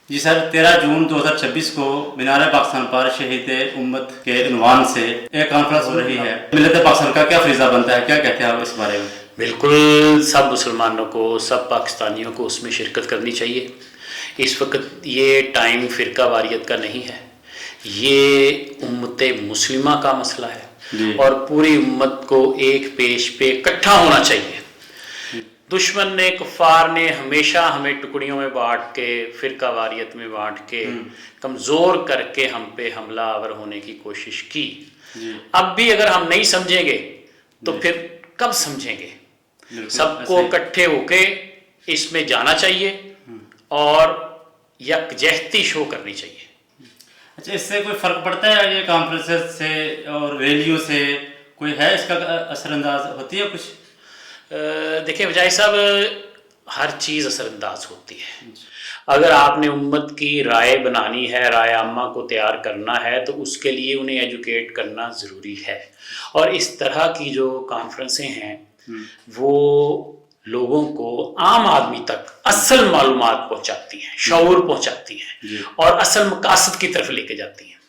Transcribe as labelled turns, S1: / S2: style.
S1: جی سر، 13 جون 2026 کو مینار پاکستان پر شہید امت کے عنوان سے ایک کانفرنس ہو رہی ہے۔ ملت پاکستان کا کیا فریضہ بنتا ہے، کیا کہتے ہیں آپ اس بارے میں؟
S2: بالکل سب مسلمانوں کو، سب پاکستانیوں کو اس میں شرکت کرنی چاہیے۔ اس وقت یہ ٹائم فرقہ واریت کا نہیں ہے، یہ امت مسلمہ کا مسئلہ ہے اور پوری امت کو ایک پیش پہ اکٹھا ہونا چاہیے۔ دشمن نے، کفار نے ہمیشہ ہمیں ٹکڑیوں میں بانٹ کے، فرقہ واریت میں بانٹ کے، کمزور کر کے ہم پہ حملہ آور ہونے کی کوشش کی۔ اب بھی اگر ہم نہیں سمجھیں گے تو پھر کب سمجھیں گے؟ سب کو اکٹھے ہو کے اس میں جانا چاہیے اور یکجہتی شو کرنی چاہیے۔
S1: اچھا، اس سے کوئی فرق پڑتا ہے یہ کانفرنس سے اور ریلیوں سے؟ کوئی ہے اس کا اثر انداز ہوتی ہے کچھ؟
S2: دیکھیں وجائی صاحب، ہر چیز اثر انداز ہوتی ہے۔ اگر آپ نے امت کی رائے بنانی ہے، رائے عامہ کو تیار کرنا ہے، تو اس کے لیے انہیں ایجوکیٹ کرنا ضروری ہے۔ اور اس طرح کی جو کانفرنسیں ہیں وہ لوگوں کو، عام آدمی تک اصل معلومات پہنچاتی ہیں، شعور پہنچاتی ہیں اور اصل مقاصد کی طرف لے کے جاتی ہیں۔